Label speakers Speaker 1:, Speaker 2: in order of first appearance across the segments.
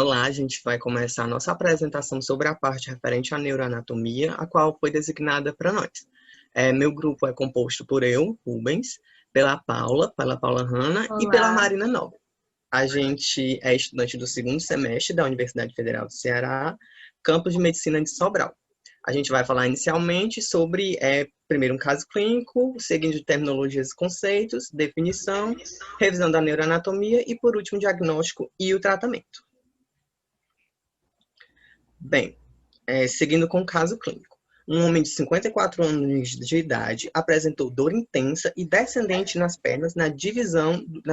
Speaker 1: Olá, a gente vai começar a nossa apresentação sobre a parte referente à neuroanatomia, a qual foi designada para nós. Meu grupo é composto por eu, Rubens, pela Paula Hanna e pela
Speaker 2: Olá,
Speaker 1: Marina Nobre. A gente é estudante do segundo semestre da Universidade Federal do Ceará, campus de Medicina de Sobral. A gente vai falar inicialmente sobre, primeiro, um caso clínico, seguindo terminologias e conceitos, definição, revisão da neuroanatomia e, por último, diagnóstico e o tratamento. Bem, seguindo com o caso clínico. Um homem de 54 anos de idade apresentou dor intensa e descendente nas pernas na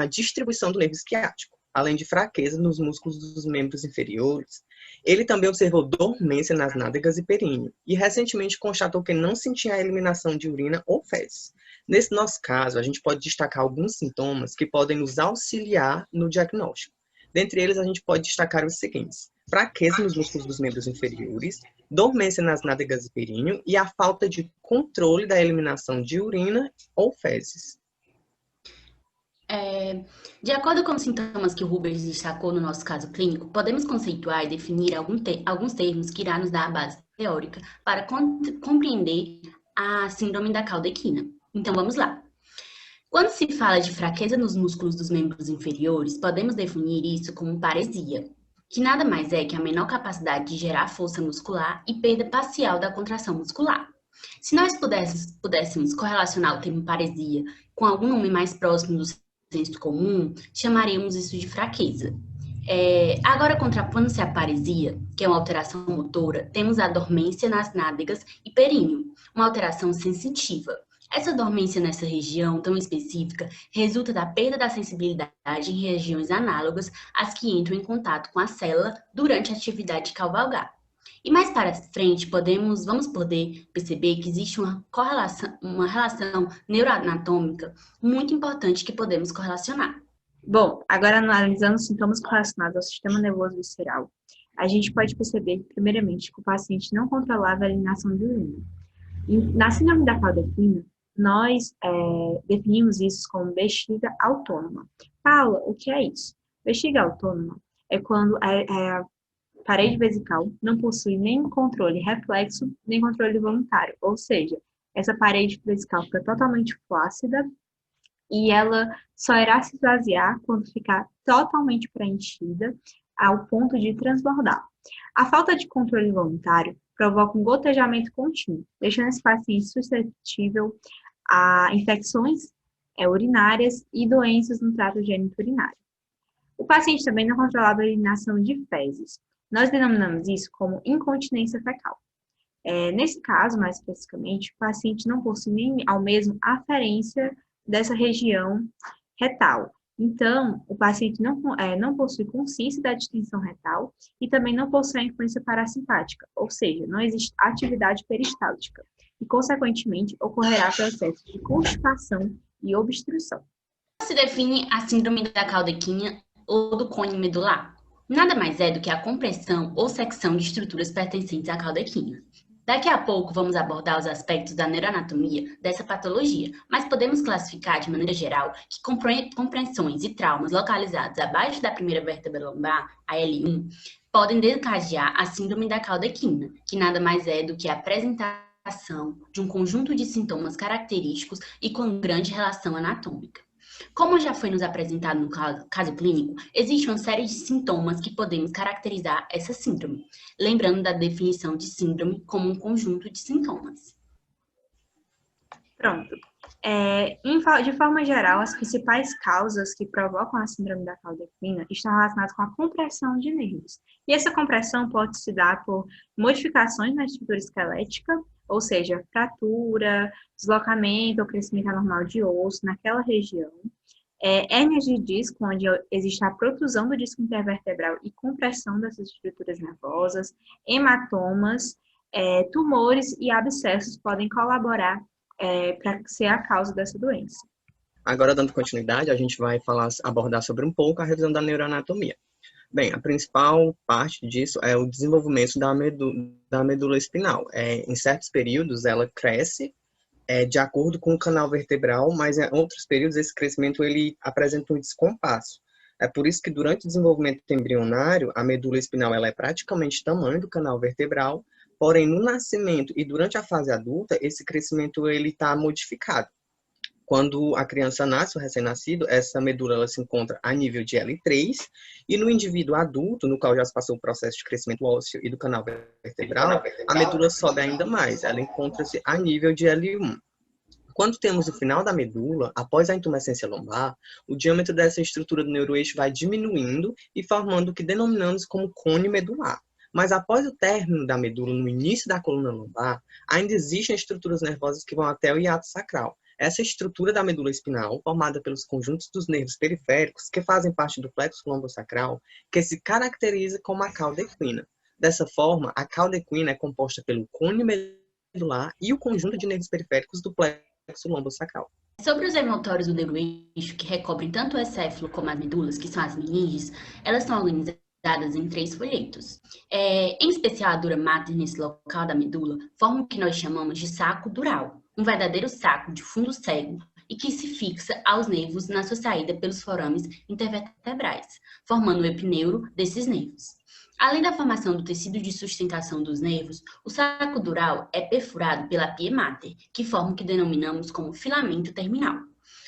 Speaker 1: distribuição do nervo esquiático, além de fraqueza nos músculos dos membros inferiores. Ele também observou dormência nas nádegas e períneo, e recentemente constatou que não sentia a eliminação de urina ou fezes. Nesse nosso caso, a gente pode destacar alguns sintomas que podem nos auxiliar no diagnóstico. Dentre eles, a gente pode destacar os seguintes: fraqueza nos músculos dos membros inferiores, dormência nas nádegas e períneo e a falta de controle da eliminação de urina ou fezes.
Speaker 3: De acordo com os sintomas que o Rubens destacou no nosso caso clínico, podemos conceituar e definir alguns termos que irá nos dar a base teórica para compreender a síndrome da caldequina. Então, vamos lá. Quando se fala de fraqueza nos músculos dos membros inferiores, podemos definir isso como paresia, que nada mais é que a menor capacidade de gerar força muscular e perda parcial da contração muscular. Se nós pudéssemos correlacionar o termo paresia com algum nome mais próximo do senso comum, chamaríamos isso de fraqueza. Agora, contrapondo-se à paresia, que é uma alteração motora, temos a dormência nas nádegas e períneo, uma alteração sensitiva. Essa dormência nessa região tão específica resulta da perda da sensibilidade em regiões análogas às que entram em contato com a célula durante a atividade de cavalgar. E mais para frente, vamos poder perceber que existe uma relação neuroanatômica muito importante que podemos correlacionar.
Speaker 2: bom, agora analisando os sintomas correlacionados ao sistema nervoso visceral, a gente pode perceber, primeiramente, que o paciente não controlava a eliminação de urina. Na síndrome da caldequina, nós definimos isso como bexiga autônoma. Paula, o que é isso? Bexiga autônoma é quando a parede vesical não possui nem controle reflexo, nem controle voluntário. Ou seja, essa parede vesical fica totalmente flácida e ela só irá se esvaziar quando ficar totalmente preenchida ao ponto de transbordar. A falta de controle voluntário provoca um gotejamento contínuo, deixando esse paciente suscetível a infecções urinárias e doenças no trato geniturinário. O paciente também não controlava a eliminação de fezes. Nós denominamos isso como incontinência fecal. Nesse caso, mais especificamente, o paciente não possui nem ao mesmo aferência dessa região retal. Então, o paciente não possui consciência da distensão retal e também não possui a influência parasimpática, ou seja, não existe atividade peristáltica e, consequentemente, ocorrerá processo de constipação e obstrução.
Speaker 3: Se define a síndrome da caldequina ou do cone medular. Nada mais é do que a compressão ou secção de estruturas pertencentes à caldequina. Daqui a pouco vamos abordar os aspectos da neuroanatomia dessa patologia, mas podemos classificar de maneira geral que compressões e traumas localizados abaixo da primeira vértebra lombar, a L1, podem desencadear a síndrome da caldequina, que nada mais é do que a apresentação de um conjunto de sintomas característicos e com grande relação anatômica. Como já foi nos apresentado no caso clínico, existe uma série de sintomas que podemos caracterizar essa síndrome, lembrando da definição de síndrome como um conjunto de sintomas.
Speaker 2: Pronto. De forma geral, as principais causas que provocam a síndrome da caldequina estão relacionadas com a compressão de nervos. E essa compressão pode se dar por modificações na estrutura esquelética, ou seja, fratura, deslocamento ou crescimento anormal de osso naquela região, hérnias de disco, onde existe a protrusão do disco intervertebral e compressão dessas estruturas nervosas, hematomas, tumores e abscessos podem colaborar para ser a causa dessa doença.
Speaker 1: Agora, dando continuidade, a gente vai abordar sobre um pouco a revisão da neuroanatomia. Bem, a principal parte disso é o desenvolvimento da medula espinal. Em certos períodos, ela cresce de acordo com o canal vertebral, mas em outros períodos esse crescimento ele apresenta um descompasso. É por isso que durante o desenvolvimento embrionário, a medula espinhal ela é praticamente do tamanho do canal vertebral, porém no nascimento e durante a fase adulta, esse crescimento ele está modificado. Quando a criança nasce, o recém-nascido, essa medula ela se encontra a nível de L3, e no indivíduo adulto, no qual já se passou o processo de crescimento ósseo e do canal vertebral, a medula sobe ainda mais, ela encontra-se a nível de L1. Quando temos o final da medula, após a intumescência lombar, o diâmetro dessa estrutura do neuroeixo vai diminuindo e formando o que denominamos como cone medular. Mas após o término da medula, no início da coluna lombar, ainda existem estruturas nervosas que vão até o hiato sacral. Essa estrutura da medula espinhal, formada pelos conjuntos dos nervos periféricos, que fazem parte do plexo lombosacral, que se caracteriza como a cauda equina. Dessa forma, a cauda equina é composta pelo cone medular e o conjunto de nervos periféricos do plexo lombosacral.
Speaker 3: Sobre os hemotores do neuroeixo, que recobrem tanto o encéfalo como as medulas, que são as meninges, elas são organizadas em 3 folhetos. Em especial, a dura mater, nesse local da medula, forma o que nós chamamos de saco dural, um verdadeiro saco de fundo cego e que se fixa aos nervos na sua saída pelos forames intervertebrais, formando o epineuro desses nervos. Além da formação do tecido de sustentação dos nervos, o saco dural é perfurado pela pia mater, que forma o que denominamos como filamento terminal.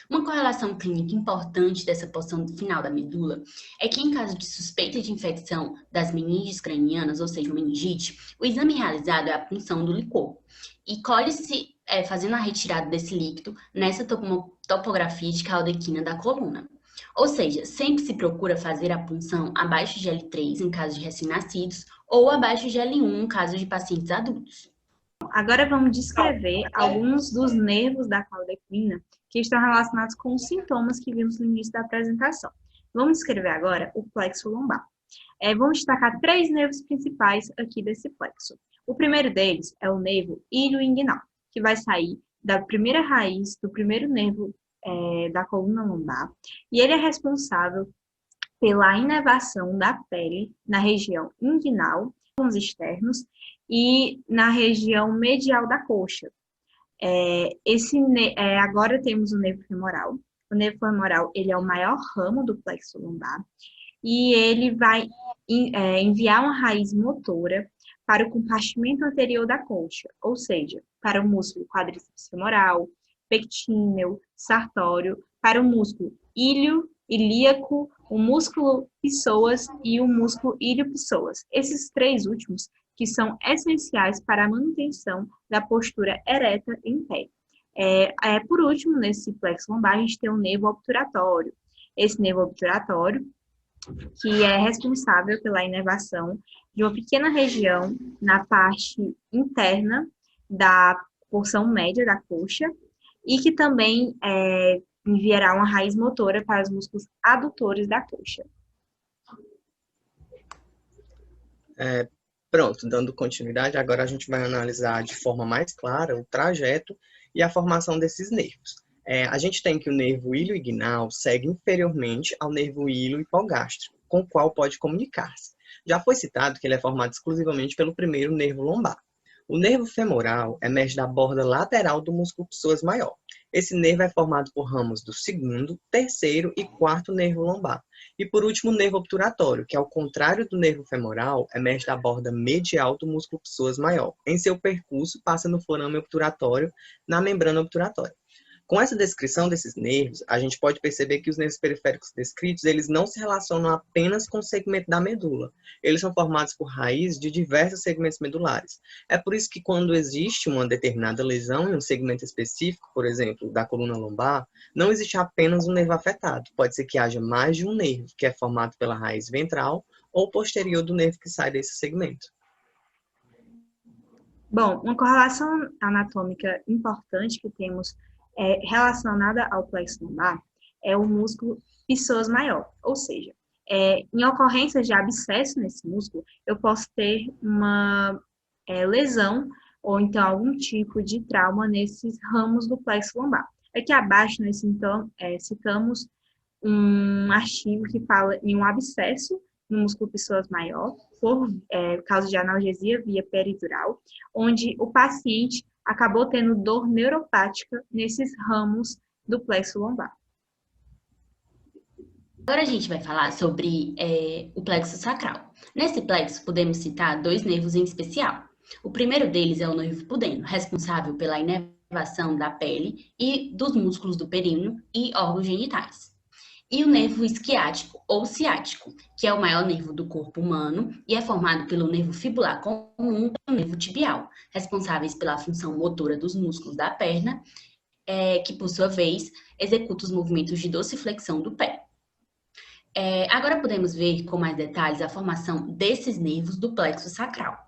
Speaker 3: Uma correlação clínica importante dessa porção final da medula é que, em caso de suspeita de infecção das meninges cranianas, ou seja, meningite, o exame realizado é a punção do licor. E colhe-se, fazendo a retirada desse líquido, nessa topografia de cauda equina da coluna. Ou seja, sempre se procura fazer a punção abaixo de L3 em caso de recém-nascidos ou abaixo de L1 em caso de pacientes adultos.
Speaker 2: Agora vamos descrever alguns dos nervos da cauda equina que estão relacionados com os sintomas que vimos no início da apresentação. Vamos descrever agora o plexo lombar. Vamos destacar 3 nervos principais aqui desse plexo. O primeiro deles é o nervo ilioinguinal, que vai sair da primeira raiz do primeiro nervo da coluna lombar, e ele é responsável pela inervação da pele na região inguinal, órgãos externos, e na região medial da coxa. Agora temos o nervo femoral. O nervo femoral ele é o maior ramo do plexo lombar, e ele vai enviar uma raiz motora para o compartimento anterior da coxa, ou seja, para o músculo quadríceps femoral, pectíneo, sartório, para o músculo ilíaco, o músculo psoas e o músculo ilio-psoas. Esses 3 últimos que são essenciais para a manutenção da postura ereta em pé. Por último, nesse plexo lombar, a gente tem o nervo obturatório. Esse nervo obturatório, que é responsável pela inervação de uma pequena região na parte interna da porção média da coxa, e que também enviará uma raiz motora para os músculos adutores da coxa.
Speaker 1: Pronto, dando continuidade, agora a gente vai analisar de forma mais clara o trajeto e a formação desses nervos. A gente tem que o nervo ilioinguinal segue inferiormente ao nervo ilio-hipogástrico, com o qual pode comunicar-se. Já foi citado que ele é formado exclusivamente pelo primeiro nervo lombar. O nervo femoral emerge da borda lateral do músculo psoas maior. Esse nervo é formado por ramos do segundo, terceiro e quarto nervo lombar. E por último, o nervo obturatório, que ao contrário do nervo femoral, emerge da borda medial do músculo psoas maior. Em seu percurso, passa no forame obturatório, na membrana obturatória. Com essa descrição desses nervos, a gente pode perceber que os nervos periféricos descritos, eles não se relacionam apenas com o segmento da medula. Eles são formados por raízes de diversos segmentos medulares. É por isso que quando existe uma determinada lesão em um segmento específico, por exemplo, da coluna lombar, não existe apenas um nervo afetado. Pode ser que haja mais de um nervo, que é formado pela raiz ventral ou posterior do nervo que sai desse segmento.
Speaker 2: Bom, uma correlação anatômica importante que temos relacionada ao plexo lombar é o músculo psoas maior, ou seja, em ocorrências de abscesso nesse músculo, eu posso ter uma lesão ou então algum tipo de trauma nesses ramos do plexo lombar. Aqui abaixo nós citamos um artigo que fala em um abscesso no músculo psoas maior por causa de analgesia via peridural, onde o paciente acabou tendo dor neuropática nesses ramos do plexo lombar.
Speaker 3: Agora a gente vai falar sobre o plexo sacral. Nesse plexo, podemos citar dois nervos em especial. O primeiro deles é o nervo pudendo, responsável pela inervação da pele e dos músculos do períneo e órgãos genitais. E o nervo isquiático ou ciático, que é o maior nervo do corpo humano e é formado pelo nervo fibular comum e o nervo tibial, responsáveis pela função motora dos músculos da perna, que por sua vez executa os movimentos de dorsiflexão do pé. Agora podemos ver com mais detalhes a formação desses nervos do plexo sacral.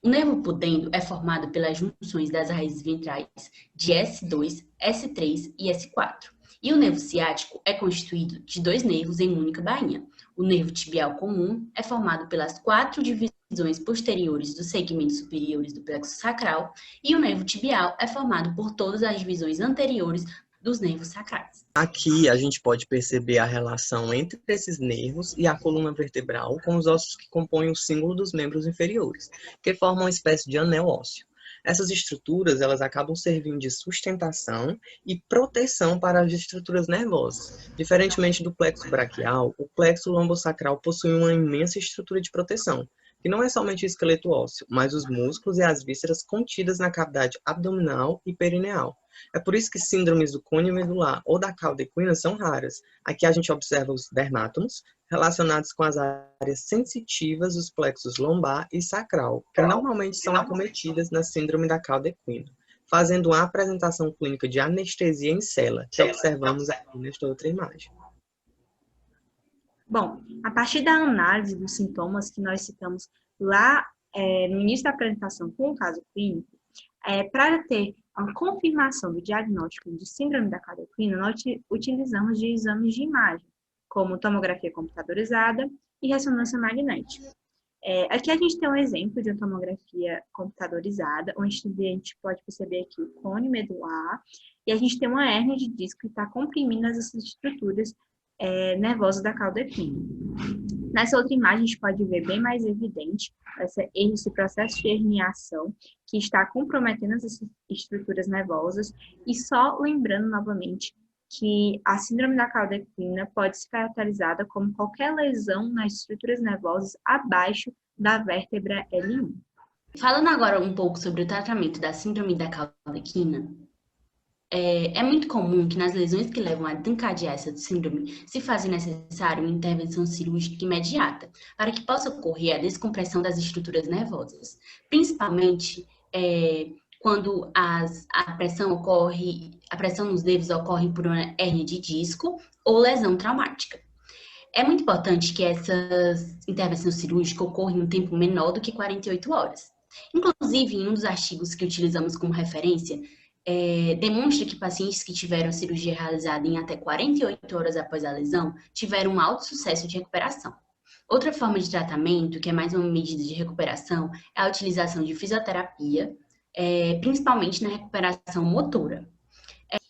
Speaker 3: O nervo pudendo é formado pelas junções das raízes ventrais de S2, S3 e S4. E o nervo ciático é constituído de dois nervos em uma única bainha. O nervo tibial comum é formado pelas 4 divisões posteriores dos segmentos superiores do plexo sacral e o nervo tibial é formado por todas as divisões anteriores dos nervos sacrais.
Speaker 1: Aqui a gente pode perceber a relação entre esses nervos e a coluna vertebral com os ossos que compõem o símbolo dos membros inferiores, que formam uma espécie de anel ósseo. Essas estruturas, elas acabam servindo de sustentação e proteção para as estruturas nervosas. Diferentemente do plexo braquial, o plexo lombosacral possui uma imensa estrutura de proteção, que não é somente o esqueleto ósseo, mas os músculos e as vísceras contidas na cavidade abdominal e perineal. É por isso que síndromes do cônio medular ou da cauda equina são raras. Aqui a gente observa os dermátomos relacionados com as áreas sensitivas dos plexos lombar e sacral, que normalmente são acometidas na síndrome da cauda equina, fazendo uma apresentação clínica de anestesia em cela, que observamos aqui nesta outra imagem.
Speaker 2: Bom, a partir da análise dos sintomas que nós citamos lá no início da apresentação com o caso clínico, para ter a confirmação do diagnóstico de síndrome da cauda equina, nós utilizamos de exames de imagem, como tomografia computadorizada e ressonância magnética. Aqui a gente tem um exemplo de uma tomografia computadorizada, onde a gente pode perceber aqui o cônio medular, e a gente tem uma hérnia de disco que está comprimindo essas estruturas nervosas da cauda equina. Nessa outra imagem, a gente pode ver bem mais evidente esse processo de herniação que está comprometendo essas estruturas nervosas. E só lembrando novamente que a síndrome da cauda equina pode ser caracterizada como qualquer lesão nas estruturas nervosas abaixo da vértebra L1.
Speaker 3: Falando agora um pouco sobre o tratamento da síndrome da cauda equina, é muito comum que nas lesões que levam a desencadear essa síndrome se faça necessário uma intervenção cirúrgica imediata para que possa ocorrer a descompressão das estruturas nervosas, principalmente quando a pressão nos nervos ocorre por uma hérnia de disco ou lesão traumática. É muito importante que essa intervenção cirúrgica ocorra em um tempo menor do que 48 horas. Inclusive, em um dos artigos que utilizamos como referência, demonstra que pacientes que tiveram a cirurgia realizada em até 48 horas após a lesão tiveram um alto sucesso de recuperação. Outra forma de tratamento, que é mais uma medida de recuperação, é a utilização de fisioterapia, principalmente na recuperação motora.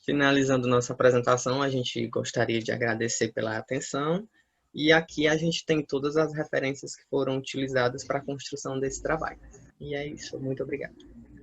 Speaker 1: Finalizando nossa apresentação, a gente gostaria de agradecer pela atenção e aqui a gente tem todas as referências que foram utilizadas para a construção desse trabalho. E é isso, muito obrigado.